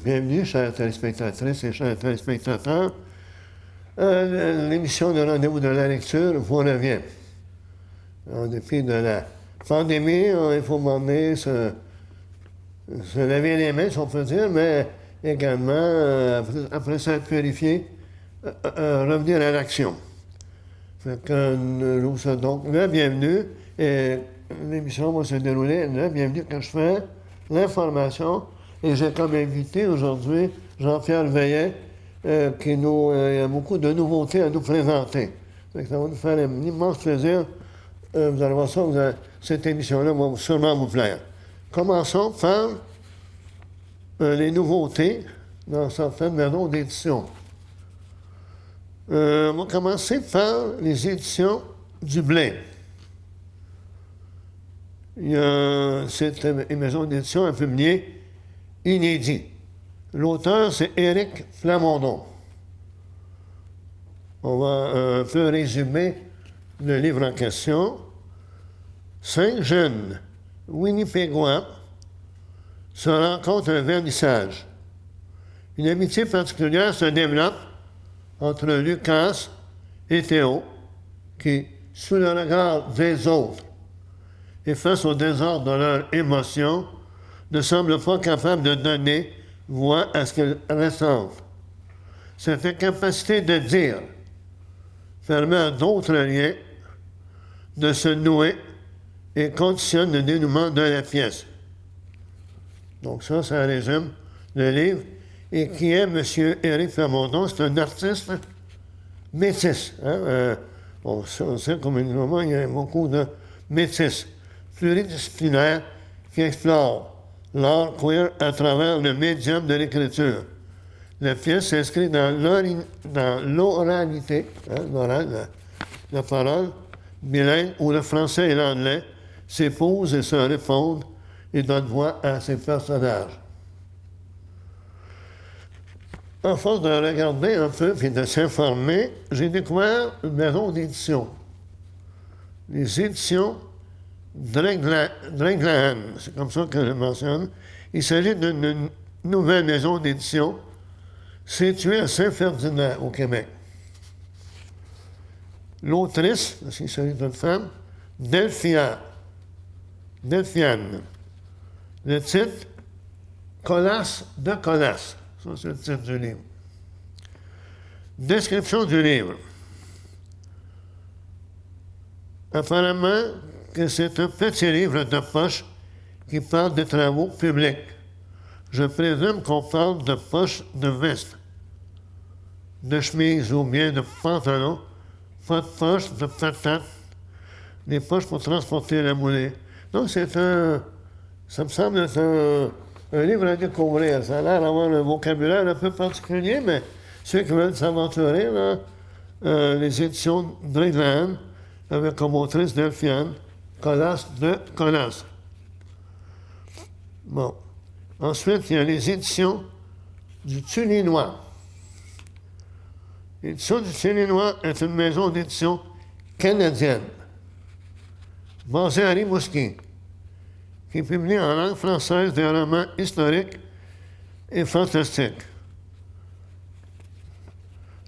Bienvenue, chères téléspectatrices et chers téléspectateurs. L'émission de Rendez-vous de la lecture vous revient. En dépit de la pandémie, il faut m'emmener se laver les mains, si on peut dire, mais également, après s'être purifié, revenir à l'action. Fait que nous vous souhaitons donc la bienvenue et l'émission va se dérouler. La bienvenue que je fais, l'information. Et j'ai comme invité aujourd'hui Jean-Pierre Veillet, qui il y a beaucoup de nouveautés à nous présenter. Ça va nous faire un immense plaisir. Vous allez voir ça, cette émission-là va sûrement vous plaire. Commençons par les nouveautés dans certaines maisons d'édition. On va commencer par les éditions du Blé. C'est une maison d'édition a publié Inédit. L'auteur, c'est Éric Plamondon. On va un peu résumer le livre en question. 5 jeunes Winnipégois se rencontrent à un vernissage. Une amitié particulière se développe entre Lucas et Théo, qui, sous le regard des autres et face au désordre de leurs émotions, ne semblent pas capables de donner voix à ce qu'ils ressentent. Cette incapacité de dire permet à d'autres liens de se nouer et conditionne le dénouement de la pièce. Donc ça résume le livre. Et qui est M. Éric Plamondon? C'est un artiste métis. On sait communément il y a beaucoup de métis, pluridisciplinaires, qui explorent l'art queer à travers le médium de l'écriture. La pièce s'inscrit dans l'oralité, l'oral, la parole bilingue, où le français et l'anglais s'épousent et se répondent et donnent voix à ces personnages. À force de regarder un peu et de s'informer, j'ai découvert une maison d'édition. Les éditions Dreglahan, c'est comme ça que je mentionne. Il s'agit d'une nouvelle maison d'édition située à Saint-Ferdinand, au Québec. L'autrice, parce qu'il s'agit d'une femme, Delphiane. Le titre, Colas de Colas. Ça, c'est le titre du livre. Description du livre. Apparemment, que c'est un petit livre de poche qui parle des travaux publics. Je présume qu'on parle de poche de veste, de chemise ou bien de pantalon, pas de poche de patate, des poches pour transporter la moulée. Donc, ça me semble être un livre à découvrir. Ça a l'air d'avoir un vocabulaire un peu particulier, mais ceux qui veulent s'aventurer, les éditions Dreglahan, avec comme autrice Delphiane, Colas de Colas. Bon. Ensuite, il y a les éditions du Tulinois. L'édition du Tulinois est une maison d'édition canadienne, basée à Rimouski, qui publie en langue française des romans historiques et fantastiques.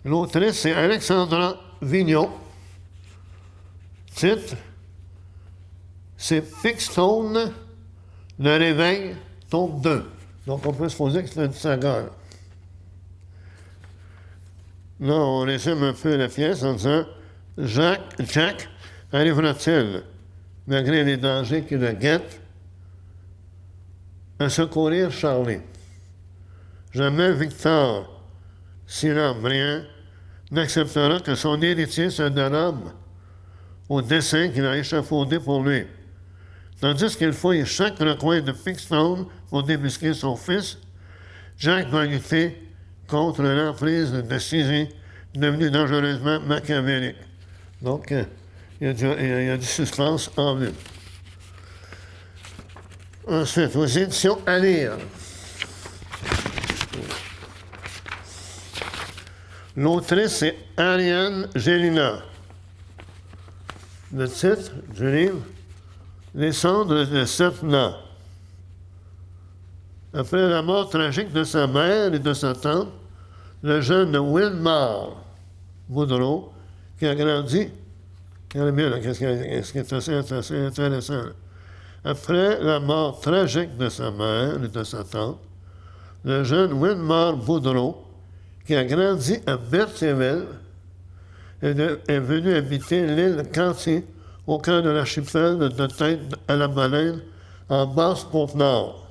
L'autrice, c'est Alexandra Vigneault. Titre, c'est Fixstone, Le Réveil, tome 2. Donc, on peut supposer que c'est une saga. Là, on résume un peu la pièce en disant Jack arrivera-t-il, malgré les dangers qui le guettent, à secourir Charlie? Jamais Victor, si l'homme rien, n'acceptera que son héritier se dérobe au dessein qu'il a échafaudé pour lui. Tandis qu'il fouille chaque recoin de Fixstone pour débusquer son fils, Jack va lutter contre l'emprise de Sisy, devenu dangereusement machiavélique. Donc, il y a du suspense en vue. Ensuite, aux éditions à lire. L'autrice, c'est Ariane Gélina. Le titre du livre, Les cendres de Setna. Après la mort tragique de sa mère et de sa tante, le jeune Wilmar Boudreau, qui a grandi, regardez bien, là, qu'est-ce qui est assez intéressant. Après la mort tragique de sa mère et de sa tante, le jeune Wilmar Boudreau, qui a grandi à Berthierville, est venu habiter l'île Cantier, au cœur de l'archipel de Tête à la Baleine, en Basse-Côte-Nord,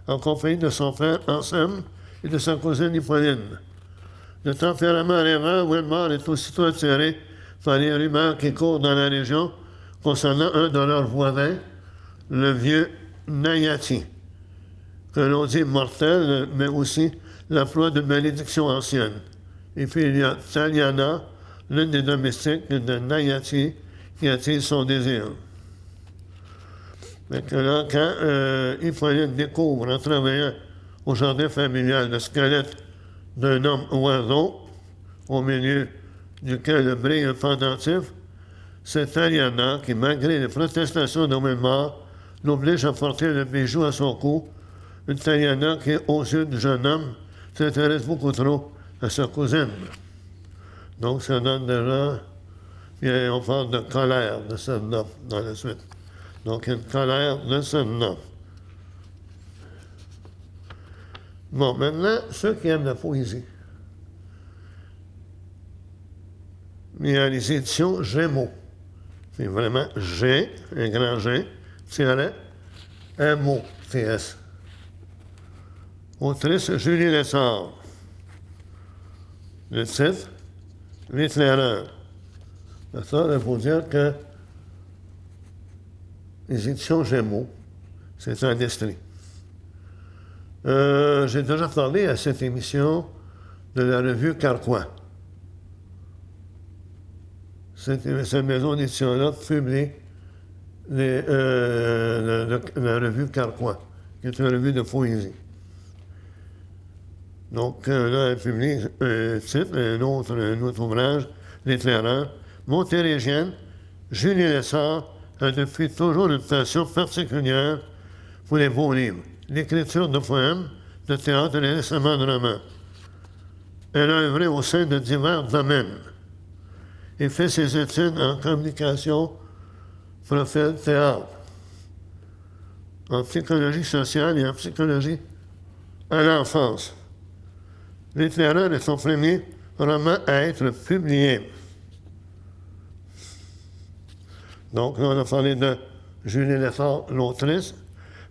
en compagnie de son frère Anselme et de sa cousine Hippolyne. De tempérament rêveur, Wilmar est aussitôt attiré par les rumeurs qui courent dans la région concernant un de leurs voisins, le vieux Nayati, que l'on dit mortel, mais aussi la proie d'une malédiction ancienne. Et puis il y a Taliana, l'une des domestiques de Nayati, qui attire son désir. Maintenant, quand Hippolyte découvre, en travaillant au jardin familial, le squelette d'un homme oiseau, au milieu duquel brille un pendentif, c'est Taliana qui, malgré les protestations de Wilmar, l'oblige à porter le bijou à son cou. Une Taliana qui, aux yeux du jeune homme, s'intéresse beaucoup trop à sa cousine. Donc, ça donne déjà... Puis on parle de colère de celle-là dans la suite. Donc, une colère de celle-là. Bon, maintenant, ceux qui aiment la poésie. Il y a les éditions Gémeaux. C'est vraiment G, un grand G, tiret, M-O-T-S. Autrice Julie Lessard. Le titre, L'éclaireur. Ça, il faut dire que les éditions Gémeaux, c'est un industrie. J'ai déjà parlé à cette émission de la revue Carquois. Cette maison d'édition-là publie la revue Carquois, qui est une revue de poésie. Donc là, elle publie un titre, un autre ouvrage, L'éclaireur. Montérégienne, Julie Lessard a depuis toujours une passion particulière pour les beaux livres, l'écriture de poèmes, de théâtre et récemment de romans. Elle a œuvré au sein de divers domaines et fait ses études en communication, profil, théâtre, en psychologie sociale et en psychologie à l'enfance. L'éclaireur est son premier roman à être publié. Donc, là, on a parlé de Julie Lessard, l'autrice.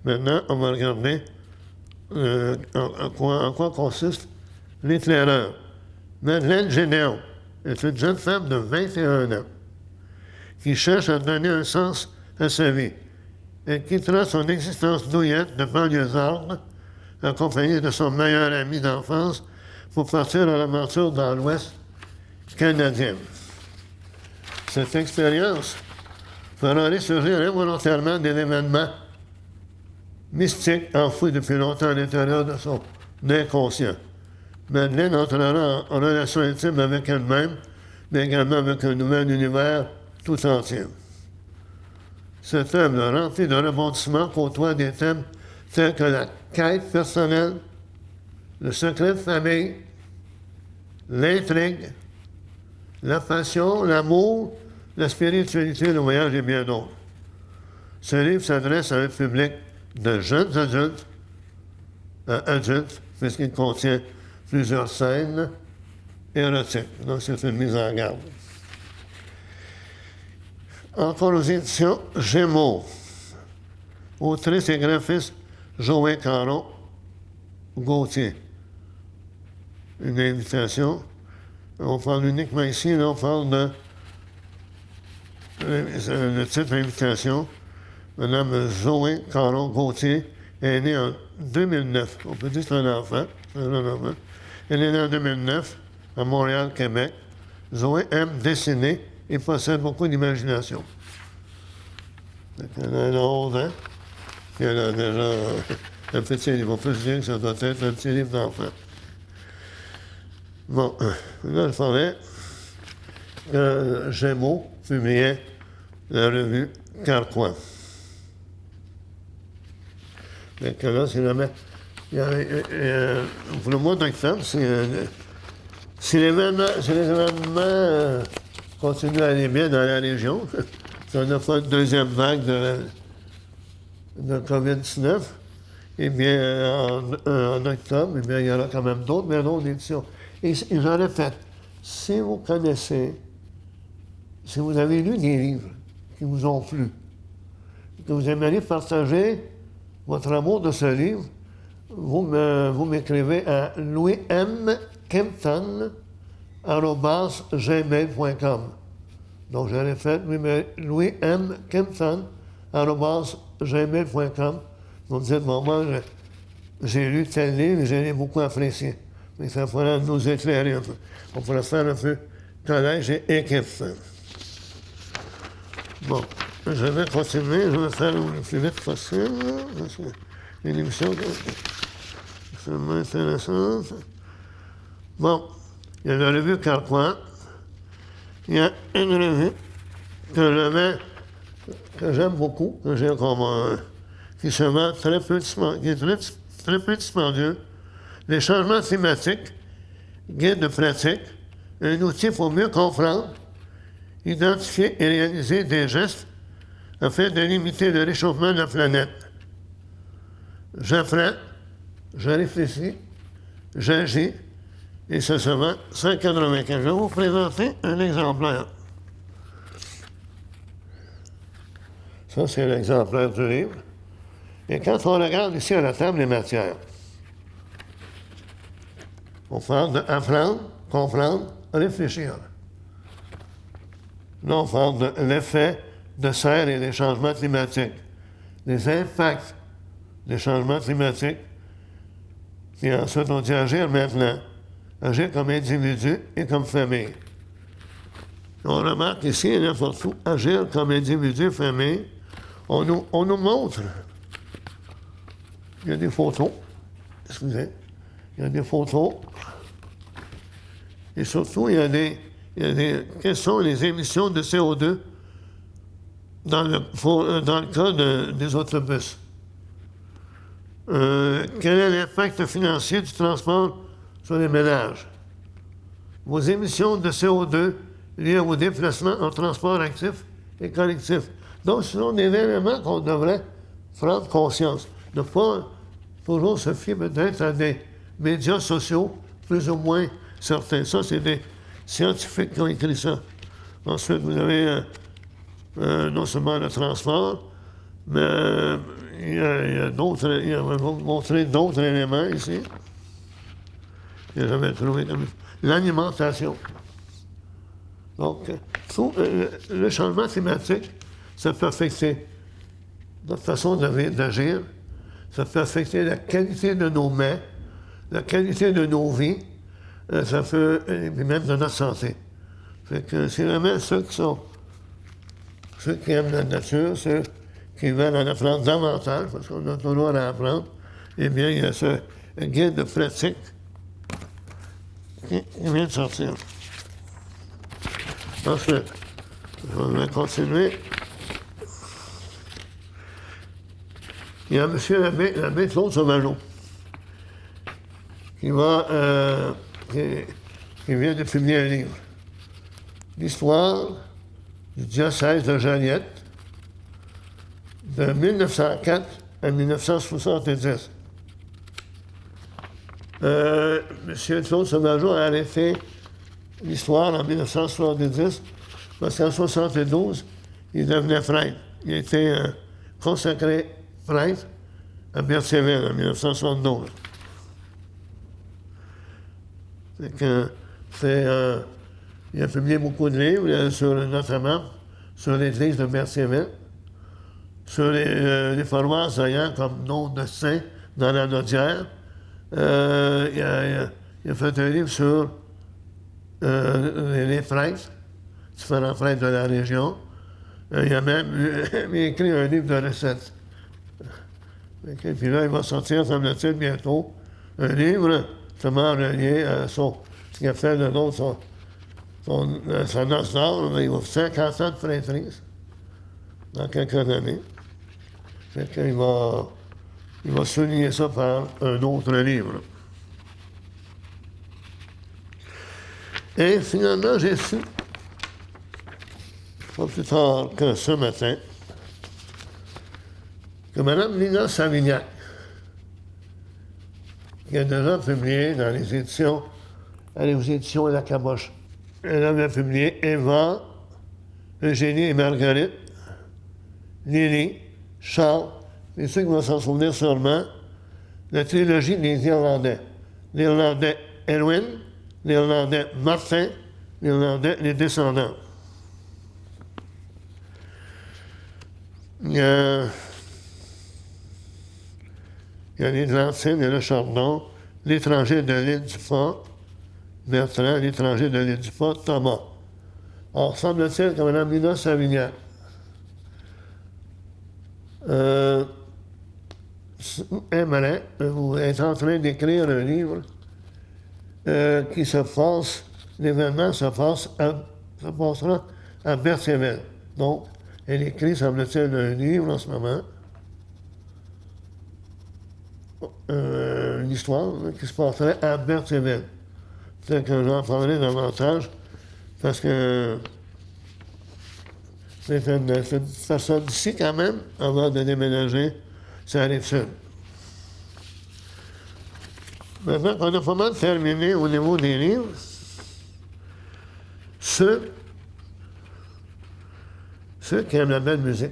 Maintenant, on va regarder en quoi consiste l'éclaireur. Madeleine Généon est une jeune femme de 21 ans qui cherche à donner un sens à sa vie. Elle quittera son existence douillette de banlieusarde, accompagnée de son meilleur ami d'enfance, pour partir à l'aventure dans l'Ouest canadien. Cette expérience fera ressurgir involontairement des événements mystiques enfouis depuis longtemps à l'intérieur de son inconscient. Madeleine entrera en relation intime avec elle-même, mais également avec un nouvel univers tout entier. Cette œuvre remplie de rebondissements côtoie des thèmes tels que la quête personnelle, le secret de famille, l'intrigue, la passion, l'amour, la spiritualité, le voyage et bien d'autres. Ce livre s'adresse à un public de jeunes adultes, puisqu'il contient plusieurs scènes érotiques. Donc, c'est une mise en garde. Encore aux éditions Gémeaux. Autrice et graphiste Joël Caron Gauthier. Une invitation. On parle uniquement ici, là, on parle de le titre d'invitation. Madame Zoé Caron Gauthier est née en 2009. On peut dire que c'est un enfant. Elle est née en 2009 à Montréal, Québec. Zoé aime dessiner et possède beaucoup d'imagination. Elle a 11 ans. Puis elle a déjà un petit livre. On peut se dire que ça doit être un petit livre d'enfant. Bon, là, je parlais Gémeaux publiait la revue Carquois. Donc là, si jamais Pour le mois d'octobre, si les événements continuent à aller bien dans la région, si on n'a pas une deuxième vague de COVID-19, eh bien, en octobre, eh bien, il y aura quand même d'autres éditions. Et je répète, si vous connaissez, si vous avez lu des livres qui vous ont plu, que vous aimeriez partager votre amour de ce livre, vous m'écrivez à louismkempton@gmail.com. Donc, je répète, louismkempton@gmail.com. Vous me dites, bon, moi, j'ai lu tel livre et je l'ai beaucoup apprécié. Mais ça pourrait nous éclairer un peu. On pourrait faire un peu collège et équipe. Bon, je vais continuer, je vais faire le plus vite possible. C'est une émission extrêmement intéressante. Bon, il y a la revue Carquois. Il y a une revue que j'aime beaucoup, que j'ai comme qui se vend très peu dispendieux. Les changements climatiques, guide de pratique, un outil pour mieux comprendre, identifier et réaliser des gestes afin de limiter le réchauffement de la planète. J'apprends, je réfléchis, j'agis, et ça se vend 195. Je vais vous présenter un exemplaire. Ça, c'est l'exemplaire du livre. Et quand on regarde ici à la table des matières, on parle d'apprendre, comprendre, réfléchir. Là, on parle de l'effet de serre et des changements climatiques, les impacts des changements climatiques. Puis ensuite, on dit agir maintenant, agir comme individu et comme famille. On remarque ici et n'importe où, agir comme individu et famille, on nous montre. Il y a des photos, excusez, il y a des photos, et surtout, il y a des quelles sont les émissions de CO2 dans le cas des autobus. Quel est l'impact financier du transport sur les ménages? Vos émissions de CO2 liées aux déplacements en transport actif et collectif. Donc, ce sont des éléments qu'on devrait prendre conscience. Ne pas toujours se fier peut-être à des médias sociaux plus ou moins certains. Ça, c'est des scientifiques qui ont écrit ça. Ensuite, vous avez non seulement le transport, mais il y a d'autres, il va vous montrer d'autres éléments ici. J'avais trouvé comme l'alimentation. Donc, le changement climatique, ça peut affecter notre façon d'agir, ça peut affecter la qualité de nos mets, la qualité de nos vies, ça peut, et même de notre santé. Fait que c'est vraiment ceux qui aiment la nature, ceux qui veulent en apprendre davantage, parce qu'on a toujours à apprendre, eh bien, il y a ce guide de pratique qui vient de sortir. Ensuite, je vais continuer. Il y a M. l'abbé Claude Sauvageau qui vient de publier un livre. L'histoire du diocèse de Joliette de 1904 à 1970. M. Claude Sauvageau a arrêté l'histoire en 1970 parce qu'en 1972, il devenait prêtre. Il a été consacré prêtre à Berthierville en 1972. Il a publié beaucoup de livres, notamment sur l'église de Berthierville, sur les paroisses ayant comme nom de saint dans la Nodière. Il a fait un livre sur les prêtres, différents prêtres de la région. Il a même écrit un livre de recettes. Puis là, il va sortir, semble-t-il, bientôt, un livre justement relié à ce qu'il a fait de l'autre, sa noce d'or. Il va faire 50 ans de prêtrise dans quelques années. Fait qu'il va il va souligner ça par un autre livre. Et finalement, j'ai su, pas plus tard que ce matin, que Mme Lina Savignac, qui a déjà publié dans les éditions, aux éditions La Caboche, elle avait publié Eva, Eugénie et Marguerite, Lily, Charles, et ceux qui vont s'en souvenir sûrement, la trilogie des Irlandais. L'Irlandais Elwyn, l'Irlandais Martin, l'Irlandais Les Descendants. Il y a les Lancines et le Chardon, l'étranger de l'île du Fort, Bertrand, l'étranger de l'île du Fort, Thomas. Or, semble-t-il que Mme Lina Savignac aimerait ou est en train d'écrire un livre qui se passe, l'événement se passera à Berthéville. Donc, elle écrit, semble-t-il, un livre en ce moment, une histoire qui se passerait à Berthéville. Peut-être que j'en parlerai davantage, parce que c'est une personne d'ici quand même, avant de déménager sur la Rive-Sud. Maintenant qu'on a pas mal terminé au niveau des livres, ceux qui aiment la belle musique.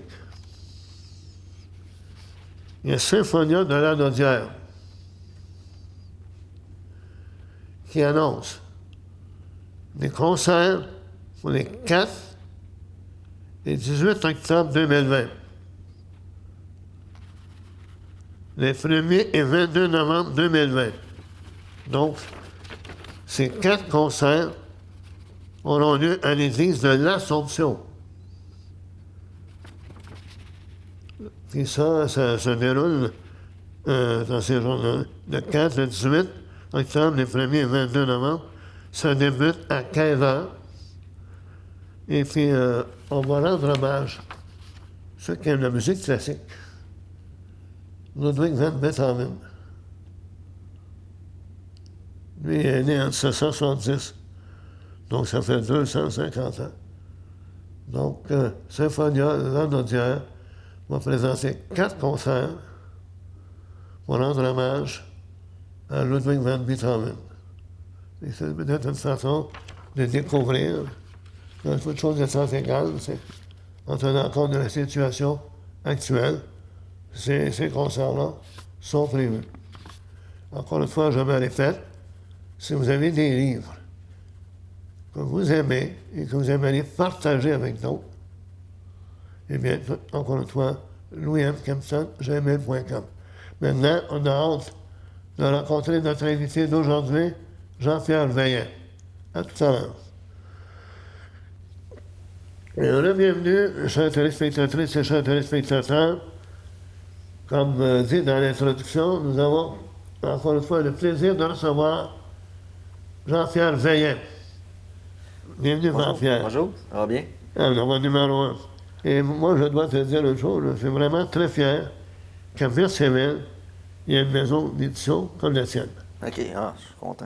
Il y a Symphonia de la Naudière qui annonce des concerts pour les 4 et 18 octobre 2020. Les 1er et 22 novembre 2020. Donc, ces 4 concerts auront lieu à l'église de l'Assomption. Puis ça se déroule dans ces journées de 4 à 18 octobre, les 1er et 22 novembre. Ça débute à 15 heures. Et puis, on va rendre hommage à ceux qui aiment la musique classique. Ludwig van Beethoven. Lui est né en 1770. Donc, ça fait 250 ans. Donc, Symphonia de la Naudière va présenter 4 concerts pour rendre hommage à Ludwig van Beethoven. Et c'est peut-être une façon de découvrir, dans toute chose de sens égal, en tenant compte de la situation actuelle, ces concerts-là sont prévus. Encore une fois, je me répète, si vous avez des livres que vous aimez et que vous aimeriez partager avec d'autres, eh bien, encore une fois, Louis M. Kempson, gmail.com. Maintenant, on a hâte de rencontrer notre invité d'aujourd'hui, Jean-Pierre Veillet. À tout à l'heure. Et bienvenue, chers téléspectatrices et chers téléspectateurs. Comme dit dans l'introduction, nous avons encore une fois le plaisir de recevoir Jean-Pierre Veillet. Bienvenue, Jean-Pierre. Bonjour, ça va bien? Alors, numéro 1. Et moi, je dois te dire une chose, je suis vraiment très fier qu'à Berthéville, il y a une maison d'édition comme la tienne. OK, je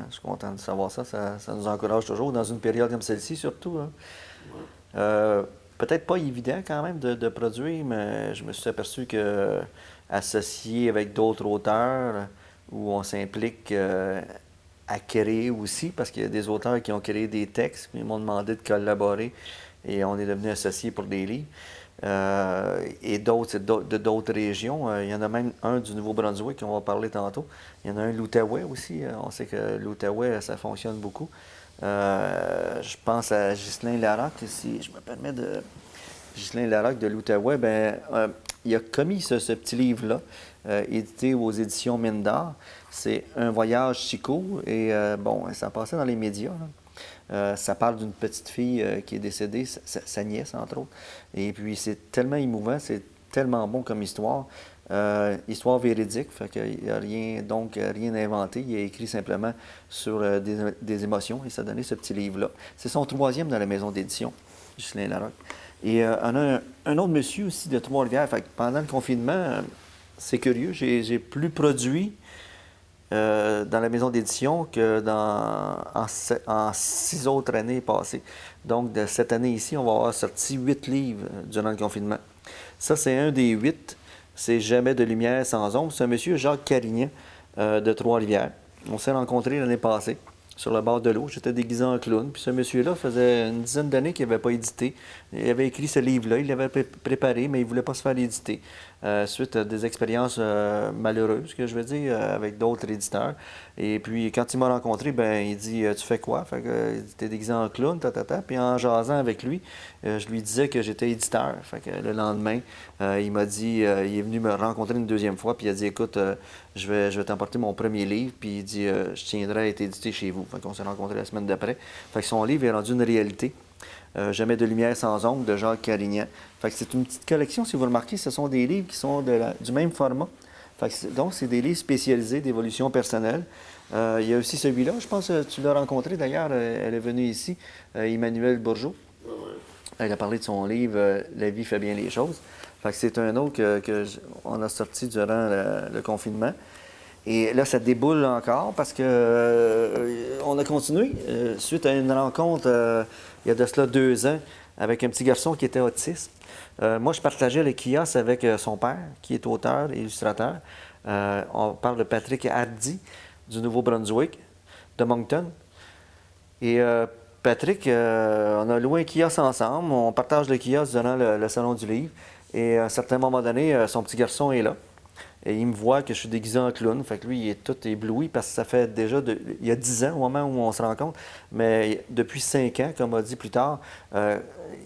suis content de savoir ça. Ça nous encourage toujours dans une période comme celle-ci, surtout. Hein. Peut-être pas évident quand même de produire, mais je me suis aperçu que associé avec d'autres auteurs, où on s'implique à créer aussi, parce qu'il y a des auteurs qui ont créé des textes, puis ils m'ont demandé de collaborer, et on est devenus associés pour des livres. Et d'autres, de d'autres régions. Il y en a même un du Nouveau-Brunswick qu'on va parler tantôt. Il y en a un l'Outaouais aussi. On sait que l'Outaouais, ça fonctionne beaucoup. Je pense à Ghislain Larocque, si je me permets de... Ghislain Larocque de l'Outaouais, il a commis ce petit livre-là, édité aux éditions Mine d'Or. C'est Un voyage si court, et ça passait dans les médias, là. Ça parle d'une petite fille qui est décédée, sa nièce, entre autres. Et puis, c'est tellement émouvant, c'est tellement bon comme histoire. Histoire véridique, fait qu'il n'y a rien inventé. Il a écrit simplement sur des émotions, et ça a donné ce petit livre-là. C'est son 3e dans la maison d'édition, Ghislain Larocque. Et on a un autre monsieur aussi de Trois-Rivières. Fait que pendant le confinement, c'est curieux, j'ai plus produit dans la maison d'édition que en 6 autres années passées. Donc, de cette année ici, on va avoir sorti 8 livres durant le confinement. Ça, c'est un des 8. C'est Jamais de lumière sans ombre. C'est un monsieur, Jacques Carignan, de Trois-Rivières. On s'est rencontrés l'année passée sur le bord de l'eau. J'étais déguisé en clown. Puis ce monsieur-là faisait une dizaine d'années qu'il n'avait pas édité. Il avait écrit ce livre-là, il l'avait préparé, mais il ne voulait pas se faire éditer. Suite à des expériences malheureuses, que je veux dire, avec d'autres éditeurs. Et puis, quand il m'a rencontré, ben il dit Tu fais quoi? Fait que, il dit T'es déguisé en clown, ta. Puis en jasant avec lui, je lui disais que j'étais éditeur. Fait que le lendemain, il m'a dit il est venu me rencontrer une deuxième fois, puis il a dit Écoute, je vais t'emporter mon premier livre, puis il dit Je tiendrai à être édité chez vous. Fait qu'on s'est rencontrés la semaine d'après. Fait que son livre est rendu une réalité. Jamais de lumière sans ombre de Jacques Carignan. Fait que c'est une petite collection, si vous remarquez, ce sont des livres qui sont du même format. Fait que donc, c'est des livres spécialisés d'évolution personnelle. Il y a aussi celui-là, je pense que tu l'as rencontré d'ailleurs, elle est venue ici, Emmanuelle Bourgeot. Elle a parlé de son livre La vie fait bien les choses. Fait que c'est un autre qu'on a sorti durant le confinement. Et là, ça déboule encore parce que on a continué suite à une rencontre il y a de cela 2 ans avec un petit garçon qui était autiste. Moi, je partageais le kiosque avec son père, qui est auteur et illustrateur. On parle de Patrick Hardy du Nouveau-Brunswick, de Moncton. Et Patrick, on a loué un kiosque ensemble. On partage le kiosque durant le Salon du Livre. Et à un certain moment donné, son petit garçon est là. Et il me voit que je suis déguisé en clown. Fait que lui, il est tout ébloui parce que ça fait déjà, il y a 10 ans au moment où on se rencontre, mais depuis 5 ans, comme on a dit plus tard, il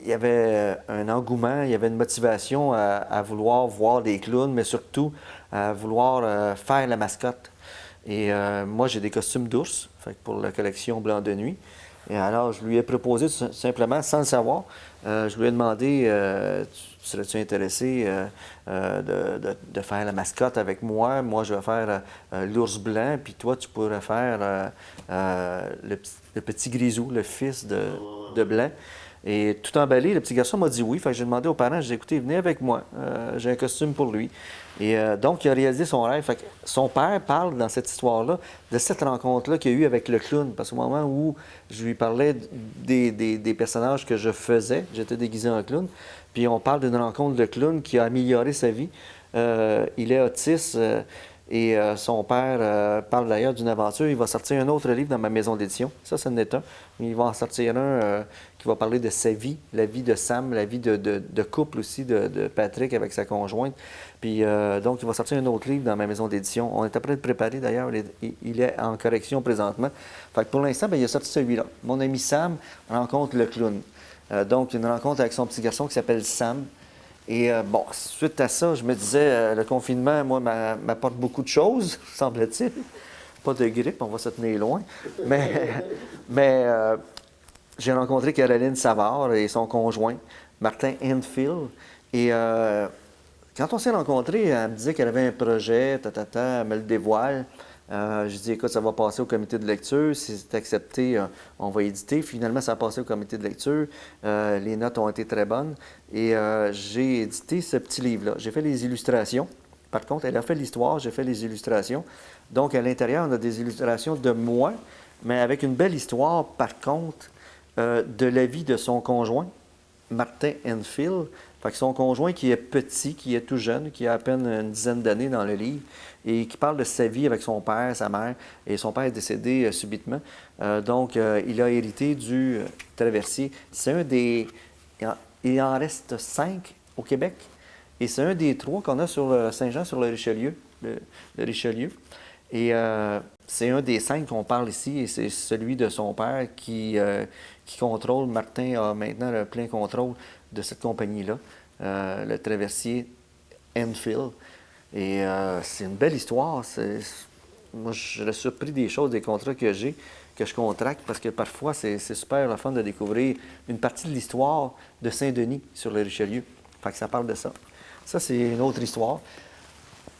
y avait un engouement, il y avait une motivation à vouloir voir des clowns, mais surtout à vouloir faire la mascotte. Et moi, j'ai des costumes d'ours, fait que pour la collection Blanc de nuit. Et alors, je lui ai proposé simplement, sans le savoir, je lui ai demandé serais-tu intéressé de faire la mascotte avec moi? Moi, je vais faire l'ours blanc, puis toi, tu pourrais faire le petit grisou, le fils de Blanc. Et tout emballé, le petit garçon m'a dit oui. Fait que j'ai demandé aux parents, j'ai dit, écoutez, venez avec moi. J'ai un costume pour lui. Et donc, il a réalisé son rêve. Fait que son père parle dans cette histoire-là de cette rencontre-là qu'il y a eu avec le clown. Parce qu'au moment où je lui parlais des personnages que je faisais, j'étais déguisé en clown, puis on parle d'une rencontre de clown qui a amélioré sa vie. Il est autiste et son père parle d'ailleurs d'une aventure. Il va sortir un autre livre dans ma maison d'édition. Ça en est un. Il va en sortir un qui va parler de sa vie, la vie de Sam, la vie de couple aussi de Patrick avec sa conjointe. Puis donc, il va sortir un autre livre dans ma maison d'édition. On est après de préparer d'ailleurs. Il est en correction présentement. Fait que pour l'instant, il a sorti celui-là. Mon ami Sam rencontre le clown. Donc, une rencontre avec son petit garçon qui s'appelle Sam. Et bon, suite à ça, je me disais, le confinement, moi, m'apporte beaucoup de choses, semble-t-il. Pas de grippe, on va se tenir loin. Mais j'ai rencontré Caroline Savard et son conjoint, Martin Enfield. Et quand on s'est rencontrés, elle me disait qu'elle avait un projet, elle me le dévoile. Je dis, écoute, ça va passer au comité de lecture. Si c'est accepté, on va éditer. Finalement, ça a passé au comité de lecture. Les notes ont été très bonnes. Et j'ai édité ce petit livre-là. J'ai fait les illustrations. Par contre, elle a fait l'histoire, j'ai fait les illustrations. Donc, à l'intérieur, on a des illustrations de moi, mais avec une belle histoire, par contre, de la vie de son conjoint, Martin Enfield. Fait que son conjoint qui est petit, qui est tout jeune, qui a à peine une dizaine d'années dans le livre, et qui parle de sa vie avec son père, sa mère, et son père est décédé subitement. Donc, il a hérité du traversier. C'est un des... Il en reste 5 au Québec, et c'est un des 3 qu'on a sur le Saint-Jean, sur le Richelieu. Le Richelieu. Et c'est un des 5 qu'on parle ici, et c'est celui de son père qui contrôle. Martin a maintenant le plein contrôle de cette compagnie-là, le traversier Enfield. Et c'est une belle histoire. Moi, je suis surpris des choses, des contrats que j'ai, que je contracte, parce que parfois, c'est super le fun de découvrir une partie de l'histoire de Saint-Denis sur le Richelieu. Fait que ça parle de ça. Ça, c'est une autre histoire.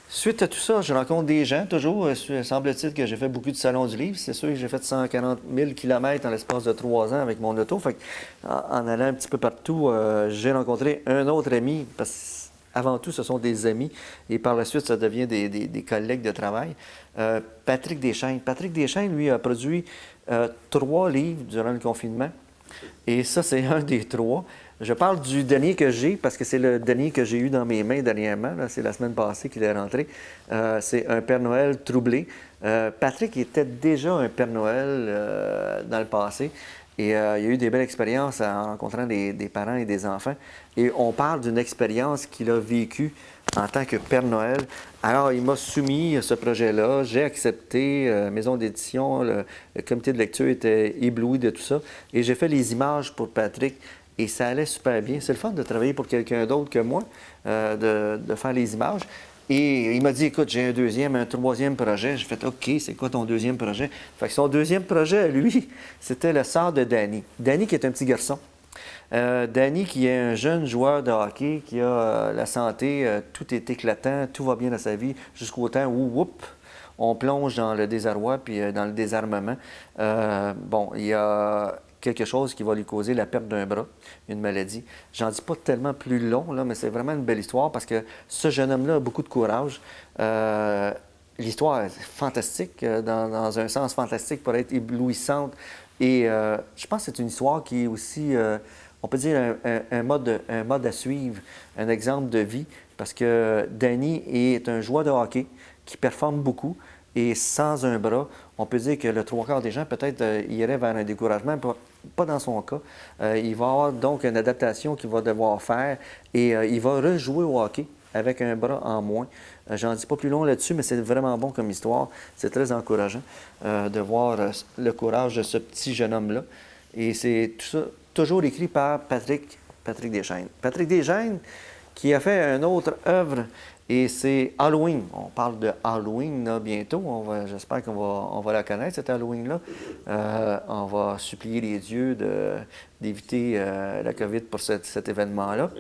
Suite à tout ça, je rencontre des gens, toujours. Semble-t-il que j'ai fait beaucoup de salons du livre. C'est sûr que j'ai fait 140 000 km en l'espace de 3 ans avec mon auto. Fait en allant un petit peu partout, j'ai rencontré un autre ami, parce avant tout, ce sont des amis et par la suite, ça devient des collègues de travail. Patrick Deschaines. Patrick Deschaines, lui, a produit 3 livres durant le confinement. Et ça, c'est un des 3. Je parle du dernier que j'ai parce que c'est le dernier que j'ai eu dans mes mains dernièrement. C'est la semaine passée qu'il est rentré. C'est un Père Noël troublé. Patrick était déjà un Père Noël dans le passé. Et il y a eu des belles expériences en rencontrant des parents et des enfants. Et on parle d'une expérience qu'il a vécue en tant que Père Noël. Alors, il m'a soumis ce projet-là. J'ai accepté, maison d'édition, le comité de lecture était ébloui de tout ça. Et j'ai fait les images pour Patrick. Et ça allait super bien. C'est le fun de travailler pour quelqu'un d'autre que moi, de faire les images. Et il m'a dit, écoute, j'ai un 3e projet. J'ai fait, OK, c'est quoi ton 2e projet? Fait que son 2e projet, lui, c'était le sort de Danny. Danny qui est un petit garçon. Danny qui est un jeune joueur de hockey, qui a la santé, tout est éclatant, tout va bien dans sa vie, jusqu'au temps où, whoop, on plonge dans le désarroi puis dans le désarmement. Il y a quelque chose qui va lui causer la perte d'un bras, une maladie. J'en dis pas tellement plus long, là, mais c'est vraiment une belle histoire parce que ce jeune homme-là a beaucoup de courage. L'histoire est fantastique, dans un sens fantastique pour être éblouissante. Et je pense que c'est une histoire qui est aussi, on peut dire, un mode à suivre, un exemple de vie, parce que Danny est un joueur de hockey qui performe beaucoup. Et sans un bras, on peut dire que le 3/4 des gens, peut-être, iraient vers un découragement, pas dans son cas. Il va avoir donc une adaptation qu'il va devoir faire et il va rejouer au hockey avec un bras en moins. J'en dis pas plus long là-dessus, mais c'est vraiment bon comme histoire. C'est très encourageant de voir le courage de ce petit jeune homme-là. Et c'est tout ça, toujours écrit par Patrick Deschaines. Patrick Deschaines, qui a fait une autre œuvre, et c'est Halloween. On parle de Halloween là, bientôt. J'espère qu'on va la connaître, cette Halloween-là. On va supplier les dieux d'éviter la COVID pour cet événement-là.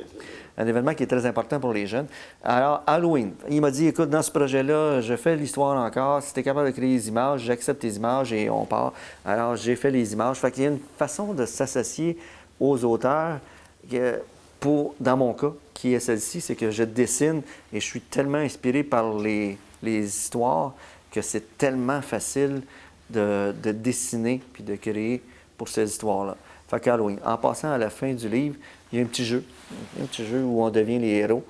Un événement qui est très important pour les jeunes. Alors, Halloween. Il m'a dit, écoute, dans ce projet-là, je fais l'histoire encore. Si tu es capable de créer les images, j'accepte tes images et on part. Alors, j'ai fait les images. Fait qu'il y a une façon de s'associer aux auteurs dans mon cas, qui est celle-ci, c'est que je dessine et je suis tellement inspiré par les histoires que c'est tellement facile de dessiner puis de créer pour ces histoires-là. Fait qu'Halloween. En passant à la fin du livre, il y a un petit jeu où on devient les héros.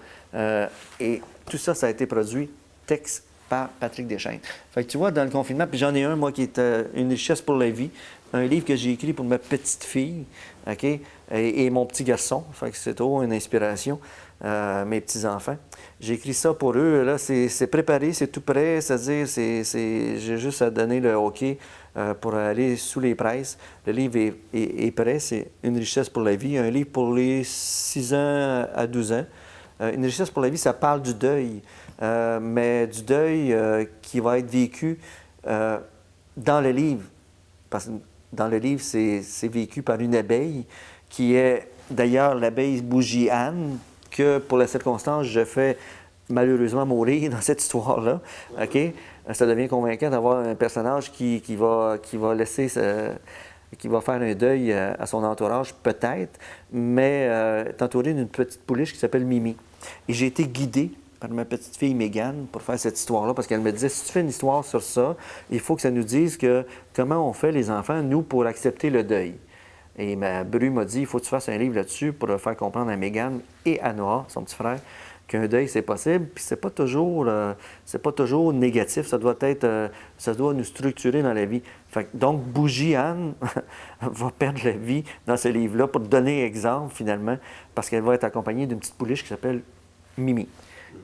Et tout ça, ça a été produit texte par Patrick Deschaines. Fait que tu vois, dans le confinement, puis j'en ai un, moi, qui est Une richesse pour la vie, un livre que j'ai écrit pour ma petite fille, OK, et mon petit garçon. Fait que c'est toujours une inspiration, mes petits-enfants. J'ai écrit ça pour eux. Là, c'est préparé, c'est tout prêt, c'est-à-dire, j'ai juste à donner le OK pour aller sous les presses. Le livre est prêt, c'est Une richesse pour la vie, un livre pour les 6 ans à 12 ans. Une richesse pour la vie, ça parle du deuil, mais du deuil qui va être vécu dans le livre. Parce que dans le livre, c'est vécu par une abeille qui est d'ailleurs l'abeille Bougie Anne, que pour la circonstance, je fais malheureusement mourir dans cette histoire-là. OK? Ça devient convaincant d'avoir un personnage qui va laisser qui va faire un deuil à son entourage, peut-être, mais est entouré d'une petite pouliche qui s'appelle Mimi. Et j'ai été guidé par ma petite fille Mégane pour faire cette histoire-là, parce qu'elle me disait, si tu fais une histoire sur ça, il faut que ça nous dise comment on fait les enfants, nous, pour accepter le deuil. Et ma bru m'a dit, il faut que tu fasses un livre là-dessus pour faire comprendre à Mégane et à Noah, son petit frère, qu'un deuil, c'est possible, puis c'est pas toujours négatif, ça doit nous structurer dans la vie. Donc, Bougie Anne va perdre la vie dans ce livre-là pour donner exemple, finalement, parce qu'elle va être accompagnée d'une petite pouliche qui s'appelle Mimi.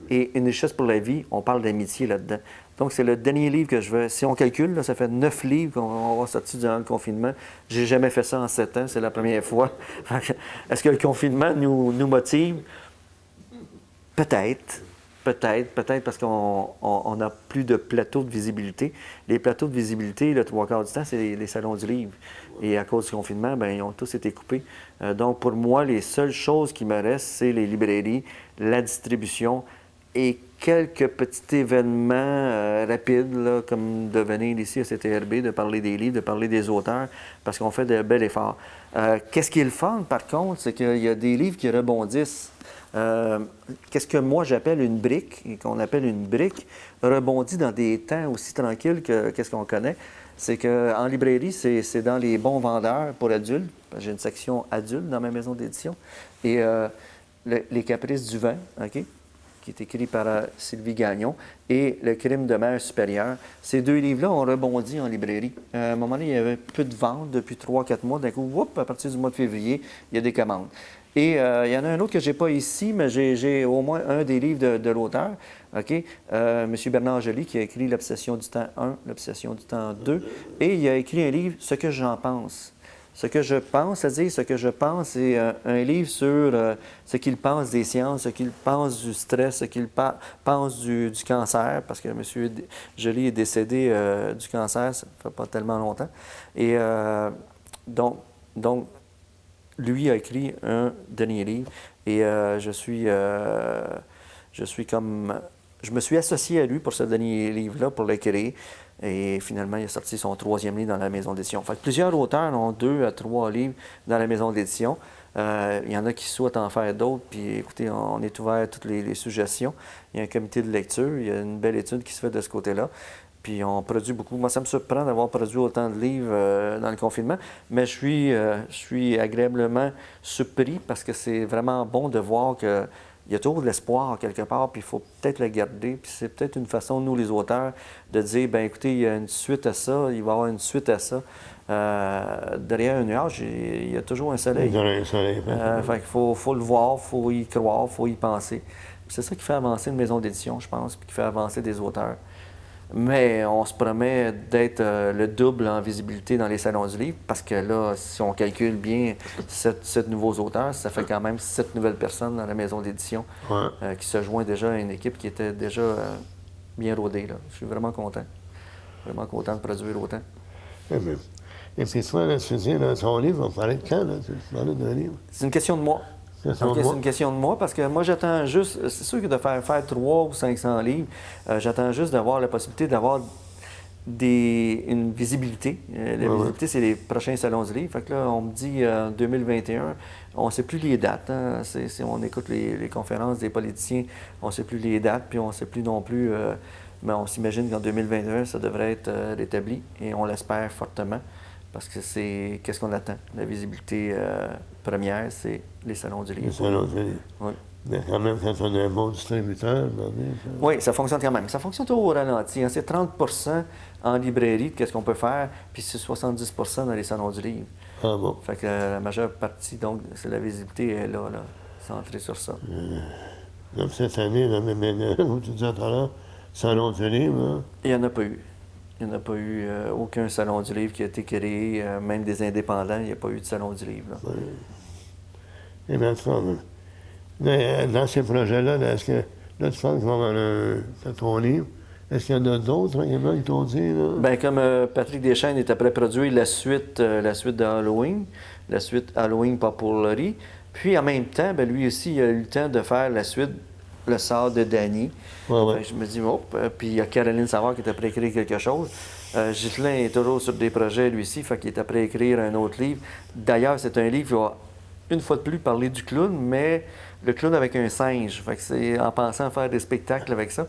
Et Une richesse pour la vie, on parle d'amitié là-dedans. Donc, c'est le dernier livre que je veux. Si on calcule, là, ça fait 9 livres qu'on va sortir durant le confinement. J'ai jamais fait ça en 7 ans, c'est la première fois. Est-ce que le confinement nous motive? Peut-être parce qu'on n'a plus de plateau de visibilité. Les plateaux de visibilité, le 3/4 du temps, c'est les salons du livre. Et à cause du confinement, bien, ils ont tous été coupés. Donc, pour moi, les seules choses qui me restent, c'est les librairies, la distribution et quelques petits événements rapides, là, comme de venir ici à CTRB, de parler des livres, de parler des auteurs, parce qu'on fait de bels efforts. Qu'est-ce qui est le fun, par contre, c'est qu'il y a des livres qui rebondissent. qu'est-ce que moi j'appelle une brique, et qu'on appelle une brique, rebondit dans des temps aussi tranquilles que qu'est-ce qu'on connaît. C'est qu'en librairie, c'est dans les bons vendeurs pour adultes. J'ai une section adulte dans ma maison d'édition. Et Les Caprices du vent, OK, qui est écrit par Sylvie Gagnon, et Le Crime de mer supérieure. Ces deux livres-là ont rebondi en librairie. À un moment donné, il y avait peu de ventes depuis 3-4 mois. D'un coup, à partir du mois de février, il y a des commandes. Et il y en a un autre que je n'ai pas ici, mais j'ai au moins un des livres de l'auteur, OK? M. Bernard Joly, qui a écrit L'Obsession du temps 1, L'Obsession du temps 2, et il a écrit un livre, Ce que j'en pense. Ce que je pense, c'est-à-dire ce que je pense, c'est un livre sur ce qu'il pense des sciences, ce qu'il pense du stress, ce qu'il pense du cancer, parce que M. Joly est décédé du cancer, ça ne fait pas tellement longtemps. Et donc, lui a écrit un dernier livre et je me suis associé à lui pour ce dernier livre-là, pour l'écrire. Et finalement, il a sorti son 3e livre dans la maison d'édition. Fait que plusieurs auteurs ont 2 à 3 livres dans la maison d'édition. Il y en a qui souhaitent en faire d'autres. Puis écoutez, on est ouvert à toutes les suggestions. Il y a un comité de lecture. Il y a une belle étude qui se fait de ce côté-là. Puis on produit beaucoup. Moi, ça me surprend d'avoir produit autant de livres dans le confinement, mais je suis agréablement surpris parce que c'est vraiment bon de voir qu'il y a toujours de l'espoir quelque part, puis il faut peut-être le garder. Puis c'est peut-être une façon, nous, les auteurs, de dire, bien écoutez, il y a une suite à ça, il va y avoir une suite à ça. Derrière un nuage, il y a toujours un soleil. Derrière un soleil. Fait qu'il faut le voir, il faut y croire, il faut y penser. Puis c'est ça qui fait avancer une maison d'édition, je pense, puis qui fait avancer des auteurs. Mais on se promet d'être le double en visibilité dans les salons du livre, parce que là, si on calcule bien 7 nouveaux auteurs, ça fait quand même 7 nouvelles personnes dans la maison d'édition qui se joint déjà à une équipe qui était déjà bien rodée. Là. Je suis vraiment content de produire autant. Et puis toi, là, tu dis, là, ton livre, on parlait de quand, là? Tu parlais d'un livre? C'est une question de moi. C'est une question de moi, parce que moi, j'attends juste, c'est sûr que de faire 300 ou 500 livres, j'attends juste d'avoir la possibilité d'avoir une visibilité. La visibilité, c'est les prochains salons du livre. Fait que là, on me dit en 2021, on ne sait plus les dates. Hein. On écoute les conférences des politiciens, on ne sait plus les dates, puis on ne sait plus non plus, mais on s'imagine qu'en 2021, ça devrait être rétabli, et on l'espère fortement. Parce que qu'est-ce qu'on attend? La visibilité première, c'est les salons du livre. Les salons du livre. Oui. Mais quand même, quand on a un bon distributeur, oui, ça fonctionne quand même. Ça fonctionne toujours au ralenti. Hein. C'est 30 en librairie de ce qu'on peut faire, puis c'est 70 dans les salons du livre. Ah bon? Fait que la majeure partie, donc, c'est la visibilité est là, centrée sur ça. Donc cette année, là, comme tu disais tout à l'heure, salon du livre, hein? Il n'y en a pas eu. Il n'y en a pas eu aucun salon du livre qui a été créé, même des indépendants, il n'y a pas eu de salon du livre. Là. Oui. Et maintenant, dans ces projets-là, est-ce que, là, tu penses qu'il va y avoir ton livre, est-ce qu'il y en a d'autres également qui t'ont dit, là? Bien, comme Patrick Deschênes est après produire la suite de Halloween, la suite Halloween pas pour Laurie, puis en même temps, bien, lui aussi, il a eu le temps de faire la suite Le sort de Danny. Ouais. Je me dis, puis il y a Caroline Savard qui est après écrire quelque chose. Ghislain est toujours sur des projets, lui aussi, fait qu'il est après écrire un autre livre. D'ailleurs, c'est un livre qui va, une fois de plus, parler du clown, mais le clown avec un singe. Fait que c'est en pensant à faire des spectacles avec ça.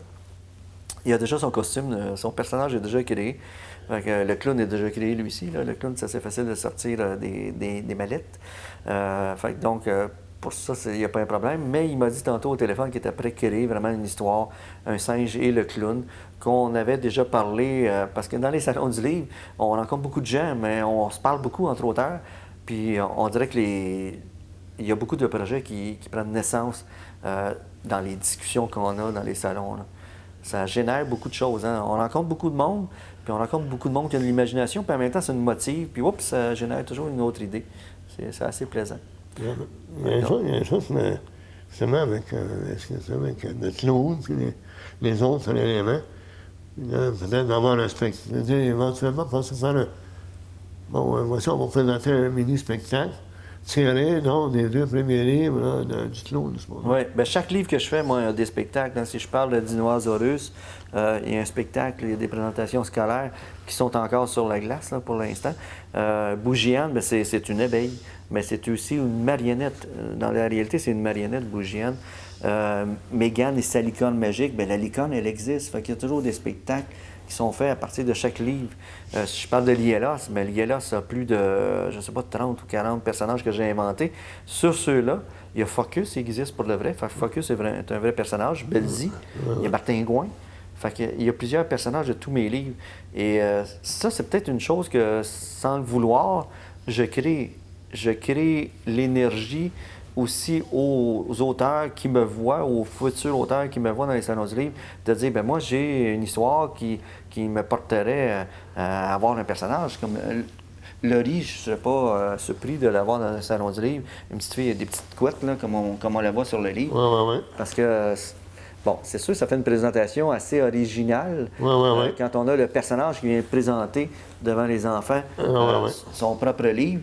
Il a déjà son costume, son personnage est déjà créé. Fait que le clown est déjà créé, lui aussi. Là. Le clown, c'est assez facile de sortir des mallettes. Fait que donc, pour ça, il n'y a pas un problème. Mais il m'a dit tantôt au téléphone qu'il était prêt à créer vraiment une histoire, un singe et le clown, qu'on avait déjà parlé, parce que dans les salons du livre, on rencontre beaucoup de gens, mais on se parle beaucoup entre auteurs. Puis on dirait qu'il y a beaucoup de projets qui prennent naissance dans les discussions qu'on a dans les salons. Là. Ça génère beaucoup de choses. Hein? On rencontre beaucoup de monde, puis on rencontre beaucoup de monde qui a de l'imagination, puis en même temps, ça nous motive, puis ça génère toujours une autre idée. C'est assez plaisant. Il y a une chose, mais justement, avec le clown, puis les autres éléments, peut-être d'avoir un spectacle. Éventuellement, penser faire un. Bon, voici, on va présenter un mini-spectacle tiré des 2 premiers livres là, du clown. Oui, bien, chaque livre que je fais, moi, il y a des spectacles. Hein. Si je parle de Dinosaurus, il y a un spectacle, il y a des présentations scolaires qui sont encore sur la glace là, pour l'instant. Bougiane, bien, c'est une abeille, mais c'est aussi une marionnette. Dans la réalité, c'est une marionnette, Bougiane. Mégane et sa licorne magique, bien, la licorne, elle existe. Fait qu'il y a toujours des spectacles qui sont faits à partir de chaque livre. Si je parle de Lielos, mais Lielos a plus de, je sais pas, 30 ou 40 personnages que j'ai inventés. Sur ceux-là, il y a Focus, il existe pour le vrai. Fait que Focus est un vrai personnage. Belzy, il y a Martin Gouin. Fait qu'il y a plusieurs personnages de tous mes livres. Et ça, c'est peut-être une chose que, sans le vouloir, je crée l'énergie aussi aux auteurs qui me voient, aux futurs auteurs qui me voient dans les salons du livre, de dire, ben moi, j'ai une histoire qui me porterait à avoir un personnage. Comme Laurie, je ne serais pas surpris de l'avoir dans le salon du livre. Une petite fille, des petites couettes, là, comme on la voit sur le livre. Ouais. Parce que, bon, c'est sûr, ça fait une présentation assez originale. Ouais. Quand on a le personnage qui vient présenter devant les enfants son propre livre.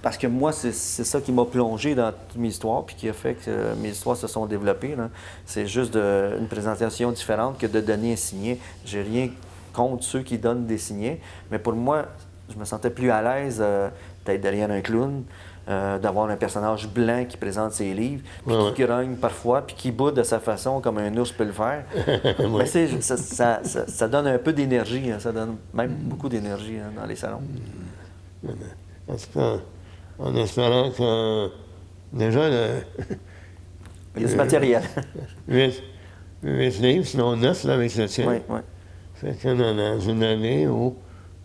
Parce que moi, c'est ça qui m'a plongé dans toutes mes histoires, puis qui a fait que mes histoires se sont développées. C'est juste une présentation différente que de donner un signet. J'ai rien contre ceux qui donnent des signets, mais pour moi, je me sentais plus à l'aise d'être derrière un clown, d'avoir un personnage blanc qui présente ses livres, puis qui grogne parfois, puis qui boude de sa façon comme un ours peut le faire. Mais ça donne un peu d'énergie, ça donne même beaucoup d'énergie dans les salons. En tout cas, en espérant que déjà il y a du matériel. 8 livres, sinon 9 là, avec le tien. Oui. Fait que dans une année où,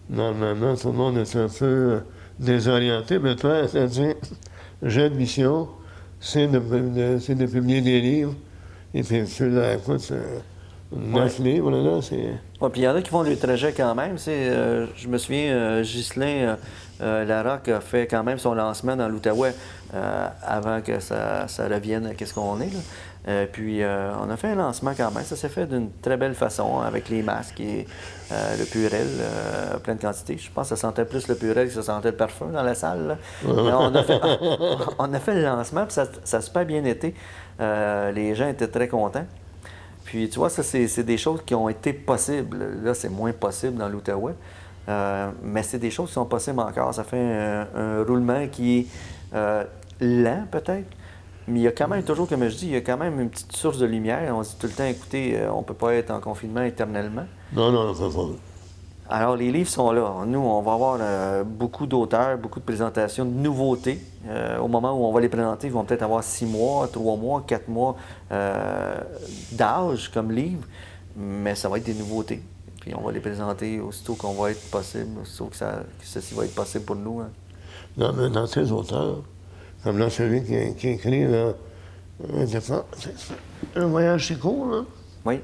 normalement, tout le monde est un peu désorienté, mais toi, c'est-à-dire, j'ai une mission, c'est de publier des livres, et puis celui-là, écoute, 9 livres, là, c'est... Oui, puis il y en a qui font du trajet quand même. Je me souviens, Ghislain Larocque a fait quand même son lancement dans l'Outaouais avant que ça revienne à ce qu'on est. Puis on a fait un lancement quand même. Ça s'est fait d'une très belle façon, avec les masques et le Purel à pleine quantité. Je pense que ça sentait plus le Purel que ça sentait le parfum dans la salle. Là. Mais on a fait le lancement, puis ça a super bien été. Les gens étaient très contents. Puis, tu vois, ça, c'est des choses qui ont été possibles. Là, c'est moins possible dans l'Outaouais. Mais c'est des choses qui sont possibles encore. Ça fait un roulement qui est lent, peut-être. Mais il y a quand même toujours, comme je dis, il y a quand même une petite source de lumière. On se dit tout le temps, écoutez, on ne peut pas être en confinement éternellement. Non, on ne peut pas. Alors, les livres sont là. Nous, on va avoir beaucoup d'auteurs, beaucoup de présentations, de nouveautés. Au moment où on va les présenter, ils vont peut-être avoir 6 mois, 3 mois, 4 mois d'âge comme livre, mais ça va être des nouveautés. Puis on va les présenter aussitôt qu'on va être possible, aussitôt que ceci va être possible pour nous. Hein. Non, mais dans ces auteurs, comme là, celui qui écrit un voyage si court, là. Oui.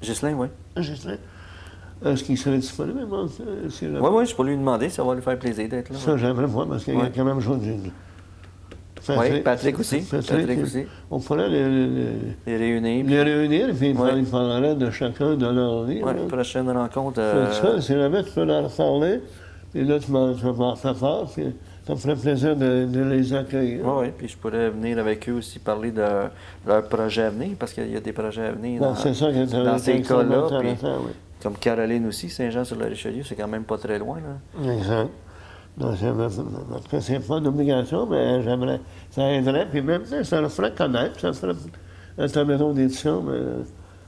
Ghislain, oui. Ghislain. Est-ce qu'il serait disponible? Oui, je peux lui demander, ça va lui faire plaisir d'être là. Ça, j'aimerais voir, parce qu'il y a quand même chose de... Oui, Patrick aussi. On pourrait les réunir. Les réunir, puis ils parleraient de chacun de leur vie. Oui, prochaine rencontre. Ça, si jamais tu peux leur parler, puis là, tu m'en fais part, puis ça me ferait plaisir de les accueillir. Oui, puis je pourrais venir avec eux aussi parler de leur projet à venir, parce qu'il y a des projets à venir dans ces cas-là. Comme Caroline aussi, Saint-Jean-sur-le-Richelieu, c'est quand même pas très loin. Là. Exact. En tout cas, c'est pas une obligation, mais j'aimerais. Ça aiderait, puis même, ça le ferait connaître, ça ferait un maison d'édition, mais.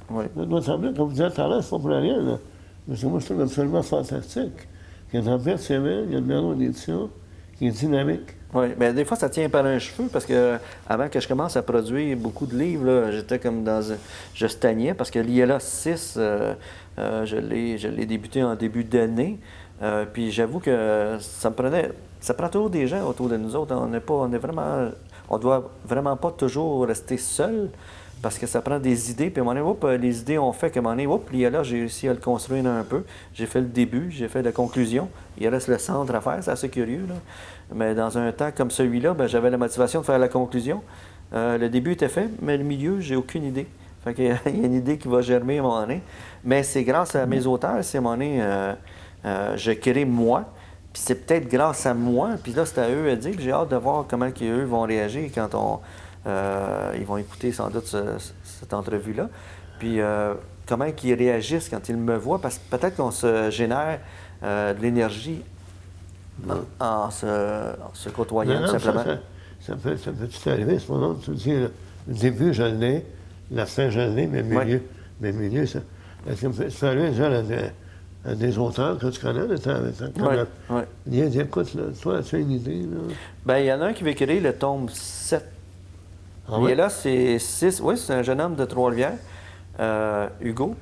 Oui. Moi, ça me comme vous disiez tout à l'heure, c'est pas pour rien, là. Parce que moi, je trouve absolument fantastique. Qu'il y a une tempête civile, il y a une maison d'édition qui est dynamique. Oui, bien, des fois, ça tient par un cheveu, parce que avant que je commence à produire beaucoup de livres, là, j'étais comme dans je stagnais, parce que l'ILA 6, je l'ai débuté en début d'année. Puis j'avoue que ça prend toujours des gens autour de nous autres. On doit vraiment pas toujours rester seul, parce que ça prend des idées. Puis à un moment donné, les idées ont fait qu'à un moment donné, là, j'ai réussi à le construire un peu. J'ai fait le début, j'ai fait la conclusion. Il reste le centre à faire, c'est assez curieux, là. Mais dans un temps comme celui-là, j'avais la motivation de faire la conclusion. Le début était fait, mais le milieu, j'ai aucune idée. Fait qu'il y a une idée qui va germer à un moment donné. Mais c'est grâce à mes auteurs, c'est à un moment donné, je crée moi, puis c'est peut-être grâce à moi, puis là, c'est à eux à dire, puis j'ai hâte de voir comment eux vont réagir quand ils vont écouter sans doute cette entrevue-là, puis comment ils réagissent quand ils me voient, parce que peut-être qu'on se génère de l'énergie en se côtoyant, tout simplement. Ça peut tout arriver, c'est pas non, tu dis, Le début, je l'ai. La fin, je l'ai, mais le milieu. Ouais. Mais le milieu, ça. Est-ce que tu parlais déjà à des auteurs que tu connais, là, Oui. Dis, écoute, là, toi, tu as une idée, là? Ben, il y en a un qui veut créer le tome 7. Ah ouais? Là, c'est 6. Oui, c'est un jeune homme de Trois-Rivières, Hugo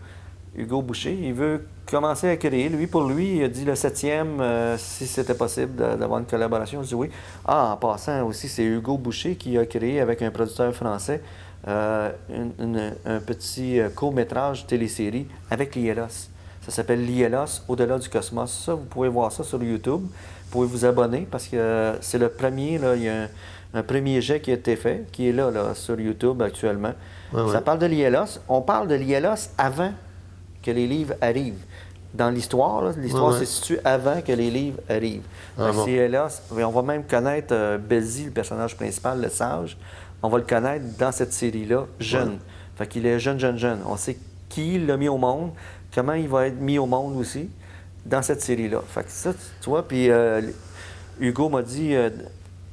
Boucher. Il veut commencer à créer. Pour lui, il a dit le 7e, si c'était possible d'avoir une collaboration. Je dis oui. Ah, en passant aussi, c'est Hugo Boucher qui a créé avec un producteur français un petit court-métrage télésérie avec l'ILOS. Ça s'appelle l'ILOS, Au-delà du cosmos. Ça, vous pouvez voir ça sur YouTube. Vous pouvez vous abonner parce que c'est le premier, là, il y a un premier jet qui a été fait, qui est là sur YouTube actuellement. Ouais. Ça parle de l'ILOS. On parle de l'ILOS avant que les livres arrivent. Dans l'histoire, là, l'histoire Ouais. se situe avant que les livres arrivent. Ah bon. C'est l'ILOS. On va même connaître Belzy, le personnage principal, le sage. On va le connaître dans cette série-là, jeune. Ouais. Fait qu'il est jeune. On sait qui l'a mis au monde, comment il va être mis au monde aussi dans cette série-là. Fait que ça, tu vois, puis Hugo m'a dit,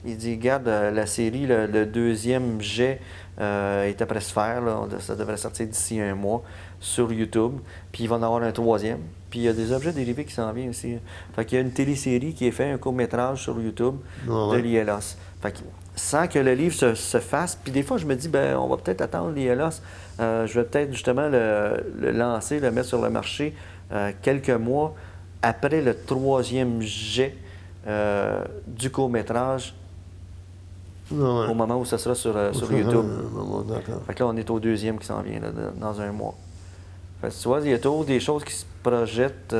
il dit, regarde, la série, le deuxième jet est après se faire, là, ça devrait sortir d'ici un mois sur YouTube, puis il va en avoir un troisième. Puis il y a des objets dérivés qui s'en viennent aussi. Fait qu'il y a une télésérie qui est faite, un court-métrage sur YouTube de l'ILOS. Fait que sans que le livre se fasse, puis des fois je me dis, ben on va peut-être attendre l'ILOS. Je vais peut-être justement le lancer, le mettre sur le marché quelques mois après le troisième jet du court-métrage au moment où ça sera sur YouTube. D'accord. Fait que là, on est au deuxième qui s'en vient là, dans un mois. Fait que tu vois, il y a toujours des choses qui se projettent.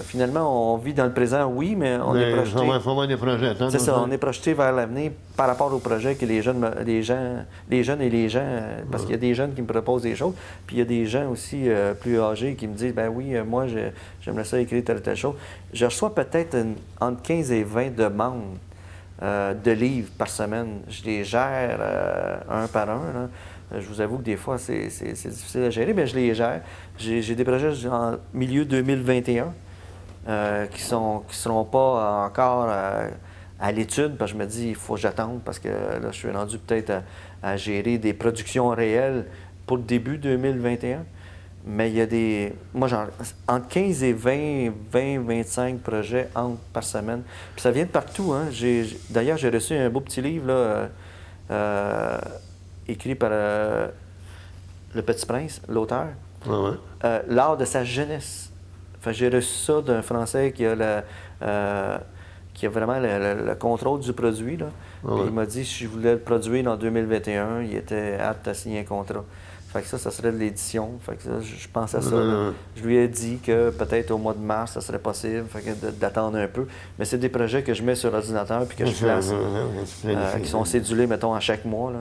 Finalement, on vit dans le présent, oui, mais on est projeté. Il faut avoir des projets. C'est ça, on est projeté vers l'avenir par rapport aux projets que les jeunes et les gens, parce qu'il y a des jeunes qui me proposent des choses, puis il y a des gens aussi plus âgés qui me disent, ben oui, moi, j'aimerais ça écrire telle chose. Je reçois peut-être entre 15 et 20 demandes de livres par semaine. Je les gère un par un, là. Je vous avoue que des fois, c'est difficile à gérer, mais je les gère. J'ai des projets en milieu 2021 qui seront pas encore à l'étude, parce que je me dis, il faut que j'attende, parce que là, je suis rendu peut-être à gérer des productions réelles pour le début 2021. Mais il y a des... Moi, entre 15 et 25 projets par semaine. Puis ça vient de partout, hein. D'ailleurs, j'ai reçu un beau petit livre, là, écrit par Le Petit Prince, l'auteur, L'art de sa jeunesse. Enfin, j'ai reçu ça d'un Français qui a vraiment le contrôle du produit, là. Puis il m'a dit si je voulais le produire en 2021, il était apte à signer un contrat. Fait que ça serait de l'édition. Fait que ça, je pense à ça. Je lui ai dit que peut-être au mois de mars, ça serait possible, fait que d'attendre un peu. Mais c'est des projets que je mets sur l'ordinateur puis que je place, qui sont cédulés, mettons, à chaque mois, là.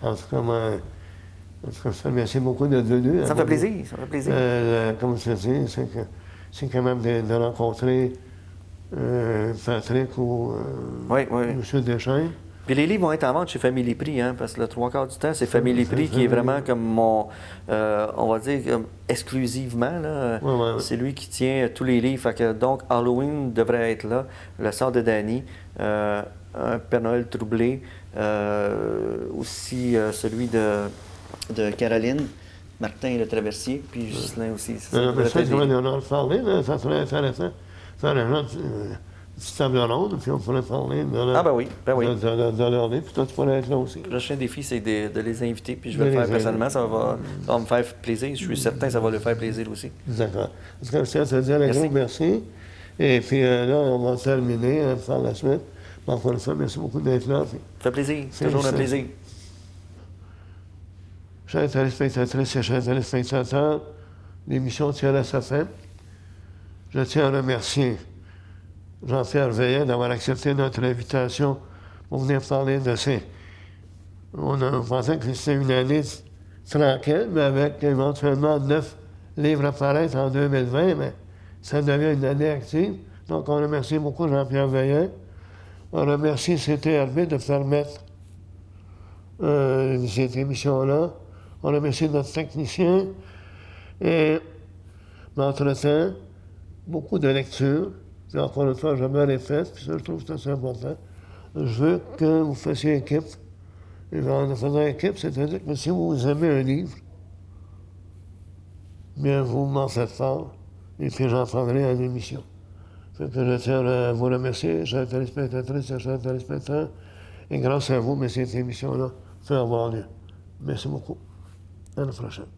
En tout cas, merci beaucoup d'être venu. Ça me fait plaisir, ça me fait plaisir. Comme je te dis, c'est quand même de rencontrer Patrick ou M. Deschênes. Puis les livres vont être en vente chez Family Prix, hein, parce que le trois quarts du temps, c'est Family Prix qui est vraiment comme mon, on va dire, exclusivement, là. C'est lui qui tient tous les livres. Fait que, donc, Halloween devrait être là, Le sort de Danny, un Père Noël troublé, aussi celui de Caroline, Martin le Traversier, puis Ghislain aussi. Ça, on en parler, là, ça serait intéressant. Faire un petite table ronde, puis on pourrait parler de leur livre, puis toi, tu pourrais être là aussi. Le prochain défi, c'est de les inviter, puis je vais le faire personnellement. Ça va me faire plaisir. Je suis certain que ça va leur faire plaisir aussi. D'accord. En tout cas, je tiens à te dire un gros merci. Et puis là, on va terminer par la suite. Encore une fois, merci beaucoup d'être là. Ça fait plaisir. C'est toujours un plaisir. Chers téléspectatrices et chers téléspectateurs, l'émission tire à sa fin. Je tiens à remercier Jean-Pierre Veillet d'avoir accepté notre invitation pour venir parler de ces... On pensait que c'était une année tranquille, mais avec éventuellement 9 livres à paraître en 2020, mais ça devient une année active. Donc, on remercie beaucoup Jean-Pierre Veillet. On remercie CTRV de permettre cette émission-là. On remercie notre technicien. Et, entre-temps, beaucoup de lectures. Puis encore une fois, je me répète, puis ça, je trouve que c'est assez important. Je veux que vous fassiez équipe Et en faisant équipe, c'est-à-dire que si vous aimez un livre, bien, vous m'en faites part, et puis j'en prendrai à l'émission. Fait que je tiens à vous remercier, chers téléspectatrices et chers téléspectateurs, et grâce à vous, mais cette émission-là peut avoir lieu. Merci beaucoup. À la prochaine.